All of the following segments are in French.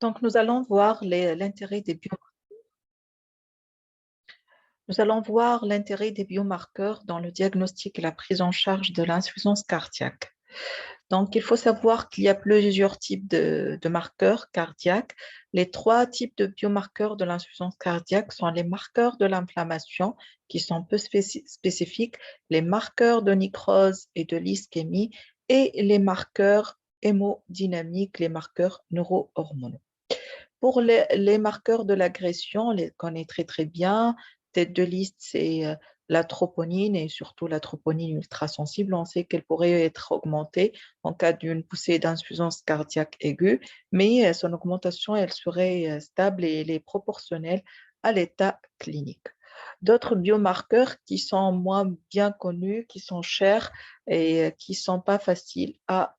Donc, nous allons voir l'intérêt des Nous allons voir l'intérêt des biomarqueurs dans le diagnostic et la prise en charge de l'insuffisance cardiaque. Donc, il faut savoir qu'il y a plusieurs types de marqueurs cardiaques. Les trois types de biomarqueurs de l'insuffisance cardiaque sont les marqueurs de l'inflammation, qui sont peu spécifiques, les marqueurs de nécrose et de l'ischémie, et les marqueurs hémodynamiques, les marqueurs neurohormonaux. Pour les marqueurs de l'agression, on les connaît très très bien. Tête de liste, c'est la troponine et surtout la troponine ultrasensible. On sait qu'elle pourrait être augmentée en cas d'une poussée d'insuffisance cardiaque aiguë, mais son augmentation, elle serait stable et elle est proportionnelle à l'état clinique. D'autres biomarqueurs qui sont moins bien connus, qui sont chers et qui ne sont pas faciles à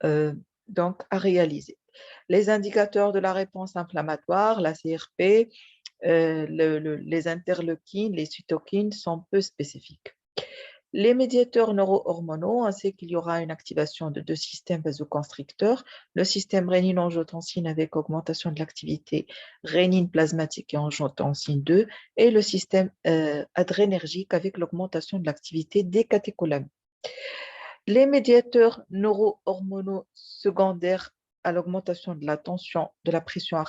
réaliser. Les indicateurs de la réponse inflammatoire, la CRP, les interleukines, les cytokines sont peu spécifiques. Les médiateurs neurohormonaux, on sait qu'il y aura une activation de deux systèmes vasoconstricteurs, le système rénine-angiotensine avec augmentation de l'activité rénine plasmatique et angiotensine 2, et le système adrénergique avec l'augmentation de l'activité des catécholamines. Les médiateurs neurohormonaux secondaires à l'augmentation de la tension, de la pression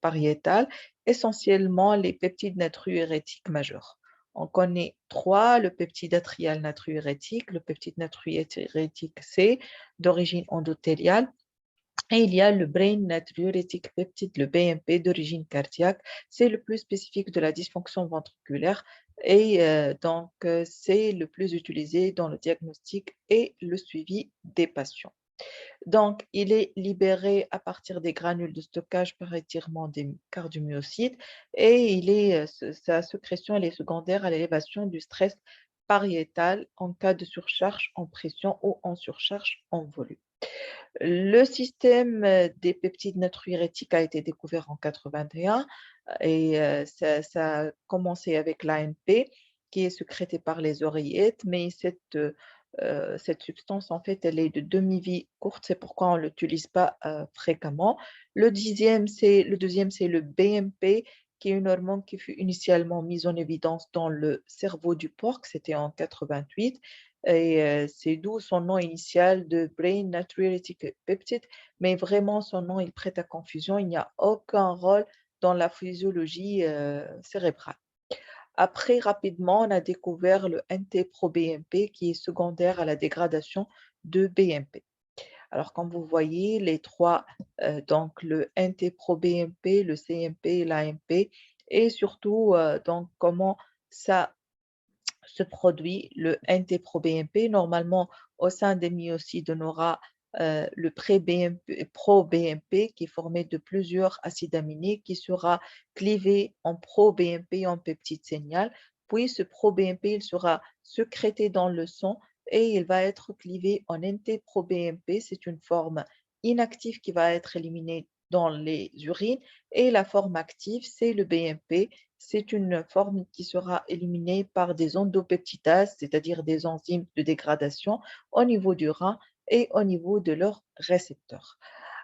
pariétale, essentiellement les peptides natriurétiques majeurs. On connaît trois, le peptide atrial natriurétique, le peptide natriurétique C, d'origine endothéliale, et il y a le brain natriuretic peptide, le BNP d'origine cardiaque. C'est le plus spécifique de la dysfonction ventriculaire et c'est le plus utilisé dans le diagnostic et le suivi des patients. Donc, il est libéré à partir des granules de stockage par étirement des cardiomyocytes et sa sécrétion elle est secondaire à l'élévation du stress pariétal en cas de surcharge en pression ou en surcharge en volume. Le système des peptides natriurétiques a été découvert en 81 et ça a commencé avec l'ANP qui est sécrétée par les oreillettes, mais cette substance, en fait, elle est de demi-vie courte, c'est pourquoi on ne l'utilise pas fréquemment. Le deuxième, c'est le BMP, qui est une hormone qui fut initialement mise en évidence dans le cerveau du porc, c'était en 88, et c'est d'où son nom initial de Brain Natriuretic Peptide, mais vraiment son nom il prête à confusion, il n'y a aucun rôle dans la physiologie cérébrale. Après, rapidement, on a découvert le NT-proBNP qui est secondaire à la dégradation de BNP. Alors, comme vous voyez, les trois, donc le NT-proBNP, le CMP et l'AMP, et surtout donc comment ça se produit le NT-proBNP. Normalement, au sein des myocytes, on aura le pro-BNP qui est formé de plusieurs acides aminés qui sera clivé en pro-BNP en peptide signal. Puis ce pro-BNP il sera sécrété dans le sang et il va être clivé en NT-proBNP. C'est une forme inactive qui va être éliminée dans les urines et la forme active, c'est le BNP. C'est une forme qui sera éliminée par des endopeptidases, c'est-à-dire des enzymes de dégradation au niveau du rein et au niveau de leurs récepteurs.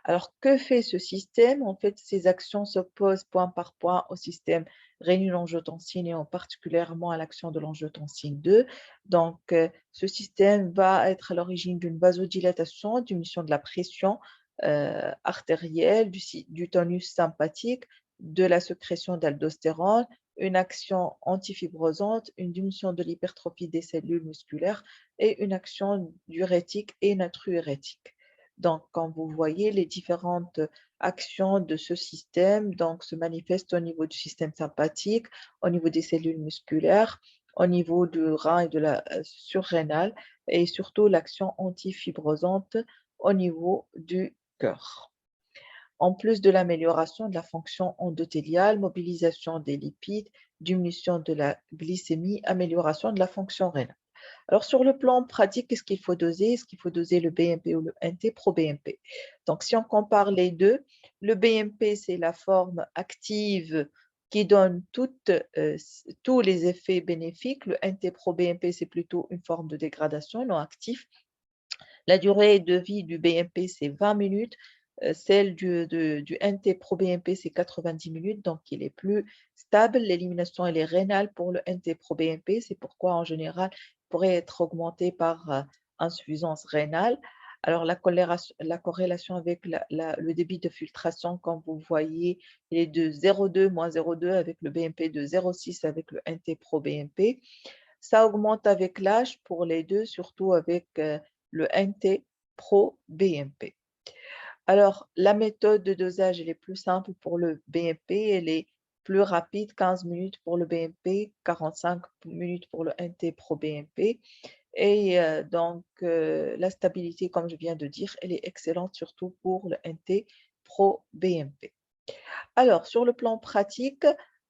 Alors, que fait ce système? En fait, ces actions s'opposent point par point au système rénine-angiotensine et en particulièrement à l'action de l'angiotensine 2. Donc, ce système va être à l'origine d'une vasodilatation, diminution de la pression artérielle, du tonus sympathique, de la sécrétion d'aldostérone, une action antifibrosante, une diminution de l'hypertrophie des cellules musculaires et une action diurétique et natriurétique. Donc, comme vous voyez, les différentes actions de ce système se manifestent au niveau du système sympathique, au niveau des cellules musculaires, au niveau du rein et de la surrénale, et surtout l'action antifibrosante au niveau du cœur. En plus de l'amélioration de la fonction endothéliale, mobilisation des lipides, diminution de la glycémie, amélioration de la fonction rénale. Alors, sur le plan pratique, qu'est-ce qu'il faut doser? Est-ce qu'il faut doser le BMP ou le NT-proBNP? Donc, si on compare les deux, le BMP, c'est la forme active qui donne tous les effets bénéfiques. Le NT-proBNP, c'est plutôt une forme de dégradation non active. La durée de vie du BMP, c'est 20 minutes. Celle du NT-proBNP, c'est 90 minutes, donc il est plus stable. L'élimination, elle est rénale pour le NT-proBNP. C'est pourquoi, en général, il pourrait être augmenté par insuffisance rénale. Alors, la corrélation avec le débit de filtration, comme vous voyez, il est de 0,2, moins 0,2 avec le BNP, de 0,6 avec le NT-proBNP. Ça augmente avec l'âge pour les deux, surtout avec le NT-proBNP. Alors, la méthode de dosage, elle est plus simple pour le BMP, elle est plus rapide, 15 minutes pour le BMP, 45 minutes pour le NT-proBNP. Et la stabilité, comme je viens de dire, elle est excellente, surtout pour le NT-proBNP. Alors, sur le plan pratique,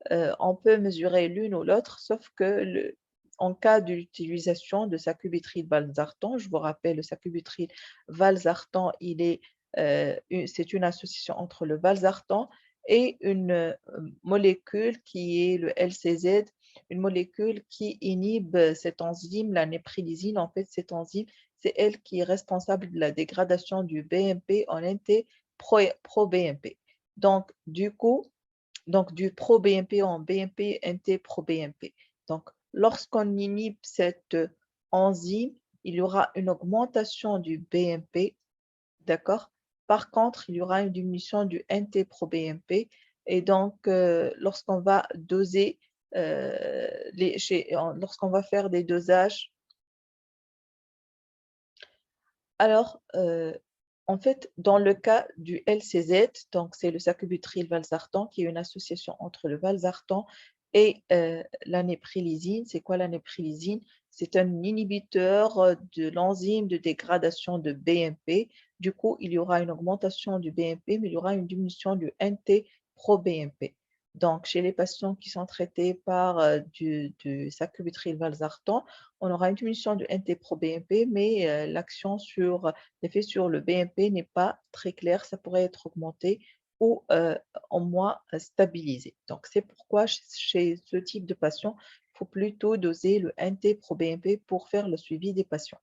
on peut mesurer l'une ou l'autre, sauf que en cas d'utilisation de sacubitril/valsartan, je vous rappelle, le sacubitril/valsartan, c'est une association entre le valsartan et une molécule qui est le LCZ, une molécule qui inhibe cette enzyme, la néprilysine. En fait, cette enzyme, c'est elle qui est responsable de la dégradation du BMP en NT-proBNP. Donc, du coup, du pro-BMP en BMP, NT-proBNP. Donc, lorsqu'on inhibe cette enzyme, il y aura une augmentation du BMP, d'accord? Par contre, il y aura une diminution du NT-proBNP. Et donc, lorsqu'on va doser, lorsqu'on va faire des dosages, alors, en fait, dans le cas du LCZ, donc c'est le sacubitril/valsartan, qui est une association entre le valsartan et la néprilysine. C'est quoi la néprilysine? C'est un inhibiteur de l'enzyme de dégradation de BMP. Du coup, il y aura une augmentation du BMP, mais il y aura une diminution du NT-proBNP. Donc, chez les patients qui sont traités par du sacubitril/valsartan, on aura une diminution du NT-proBNP, mais l'effet sur le BNP n'est pas très clair. Ça pourrait être augmenté ou en moins stabilisé. Donc, c'est pourquoi chez ce type de patient, il faut plutôt doser le NT-proBNP pour faire le suivi des patients.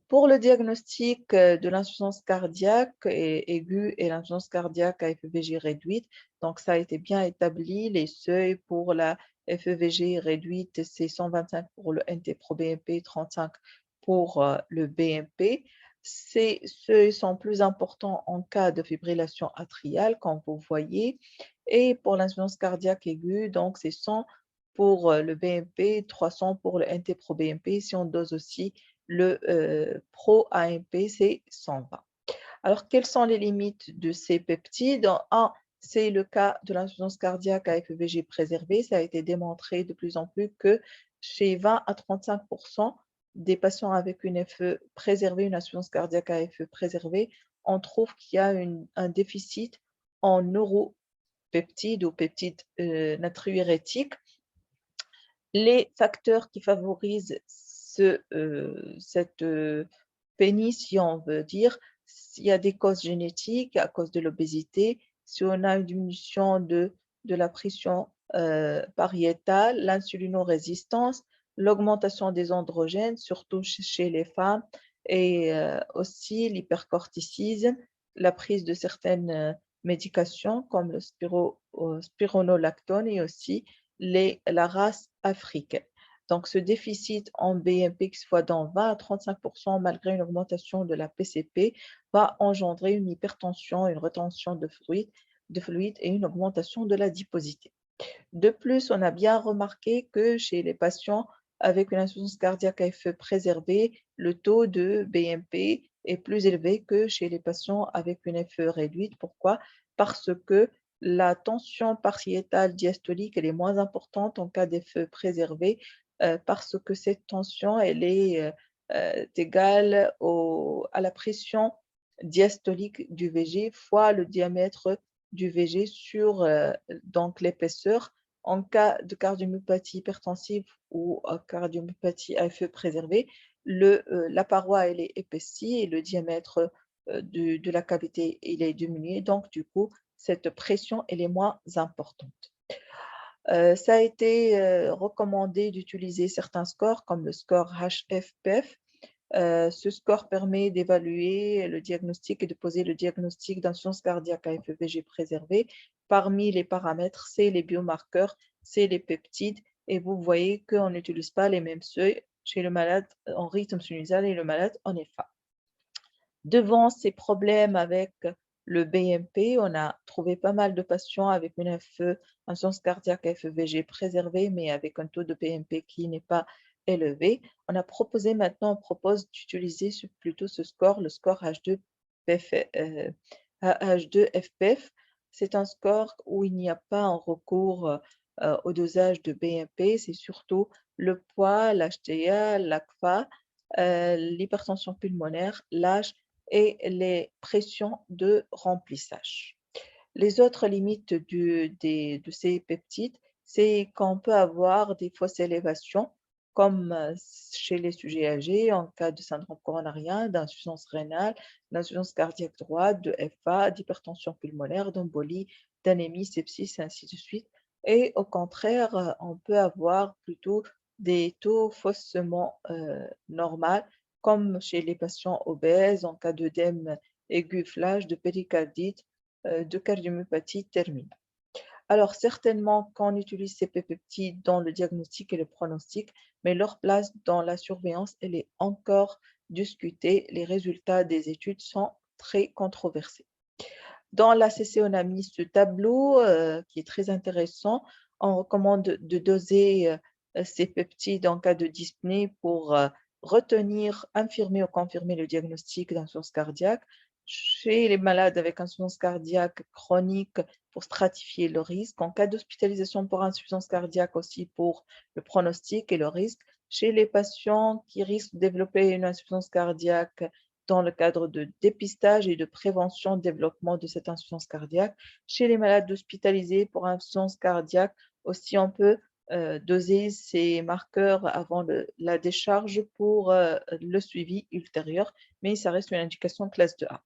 Pour le diagnostic de l'insuffisance cardiaque aiguë et l'insuffisance cardiaque à FEVG réduite, donc ça a été bien établi. Les seuils pour la FEVG réduite, c'est 125 pour le NT-proBNP, 35 pour le BNP. Ces seuils sont plus importants en cas de fibrillation atriale, comme vous voyez. Et pour l'insuffisance cardiaque aiguë, donc c'est 100 pour le BNP, 300 pour le NT-proBNP. Si on dose aussi le pro-AMP, c'est 120. Alors, quelles sont les limites de ces peptides? Un, c'est le cas de l'insuffisance cardiaque à FEVG préservée. Ça a été démontré de plus en plus que chez 20 à 35 des patients avec une FE préservée, une insuffisance cardiaque à FE préservée, on trouve qu'il y a un déficit en neuropeptides ou peptides natriurétiques. Les facteurs qui favorisent cette pénis, si on veut dire, il y a des causes génétiques à cause de l'obésité, si on a une diminution de la pression pariétale, l'insulinorésistance, l'augmentation des androgènes, surtout chez les femmes, et aussi l'hypercorticisme, la prise de certaines médications comme le spironolactone et aussi la race africaine. Donc, ce déficit en BMP, qui soit dans 20 à 35 malgré une augmentation de la PCP, va engendrer une hypertension, une rétention de fluide et une augmentation de l'adiposité. De plus, on a bien remarqué que chez les patients avec une insuffisance cardiaque à FE préservée, le taux de BMP est plus élevé que chez les patients avec une FE réduite. Pourquoi? Parce que la tension pariétale diastolique elle est moins importante en cas d'FE préservé parce que cette tension elle est égale à la pression diastolique du VG fois le diamètre du VG sur donc l'épaisseur. En cas de cardiomyopathie hypertensive ou cardiomyopathie à feu préservé, la paroi elle est épaissie et le diamètre de la cavité il est diminué. Donc, du coup, cette pression elle est moins importante. Ça a été recommandé d'utiliser certains scores comme le score HFpEF Ce score permet d'évaluer le diagnostic et de poser le diagnostic d'insuffisance cardiaque à FEVG préservée. Parmi les paramètres, c'est les biomarqueurs, c'est les peptides, et vous voyez qu'on n'utilise pas les mêmes seuils chez le malade en rythme sinusal et le malade en FA. Devant ces problèmes avec le BMP, on a trouvé pas mal de patients avec une FE, insuffisance cardiaque à FEVG préservée, mais avec un taux de BMP qui n'est pas élevé. On propose d'utiliser plutôt ce score, le score H2FPF. C'est un score où il n'y a pas un recours au dosage de BMP, c'est surtout le poids, l'HTA, l'ACFA, l'hypertension pulmonaire, l'âge et les pressions de remplissage. Les autres limites de ces peptides, c'est qu'on peut avoir des fausses élévations, comme chez les sujets âgés, en cas de syndrome coronarien, d'insuffisance rénale, d'insuffisance cardiaque droite, de FA, d'hypertension pulmonaire, d'embolie, d'anémie, sepsis, et ainsi de suite. Et au contraire, on peut avoir plutôt des taux faussement normaux, comme chez les patients obèses, en cas d'œdème aigu flash, de péricardite, de cardiomyopathie terminale. Alors, certainement qu'on utilise ces peptides dans le diagnostic et le pronostic, mais leur place dans la surveillance, elle est encore discutée. Les résultats des études sont très controversés. Dans l'ACC, on a mis ce tableau qui est très intéressant. On recommande de doser ces peptides en cas de dyspnée pour retenir, infirmer ou confirmer le diagnostic d'insuffisance cardiaque. Chez les malades avec insuffisance cardiaque chronique, pour stratifier le risque. En cas d'hospitalisation pour insuffisance cardiaque aussi pour le pronostic et le risque. Chez les patients qui risquent de développer une insuffisance cardiaque dans le cadre de dépistage et de prévention de développement de cette insuffisance cardiaque. Chez les malades hospitalisés pour insuffisance cardiaque, aussi on peut doser ces marqueurs avant la décharge pour le suivi ultérieur, mais ça reste une indication classe 2A.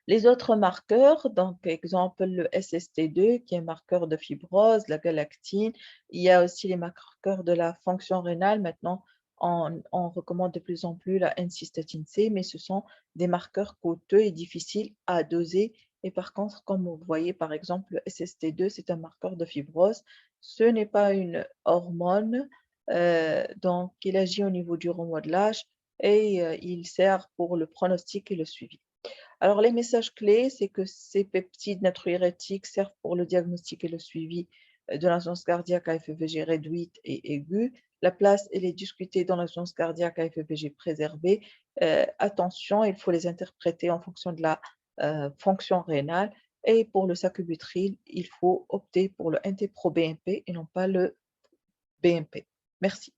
Les autres marqueurs, donc exemple le SST2 qui est un marqueur de fibrose, la galactine, il y a aussi les marqueurs de la fonction rénale. Maintenant, on recommande de plus en plus la N-cystatine C, mais ce sont des marqueurs coûteux et difficiles à doser. Et par contre, comme vous voyez, par exemple, le SST2, c'est un marqueur de fibrose. Ce n'est pas une hormone, donc il agit au niveau du remodelage et il sert pour le pronostic et le suivi. Alors, les messages clés, c'est que ces peptides natriurétiques servent pour le diagnostic et le suivi de l'insuffisance cardiaque à FEVG réduite et aiguë. La place, elle est discutée dans l'insuffisance cardiaque à FEVG préservée. Attention, il faut les interpréter en fonction de la fonction rénale. Et pour le sacubitril, il faut opter pour le NT-proBNP et non pas le BNP. Merci.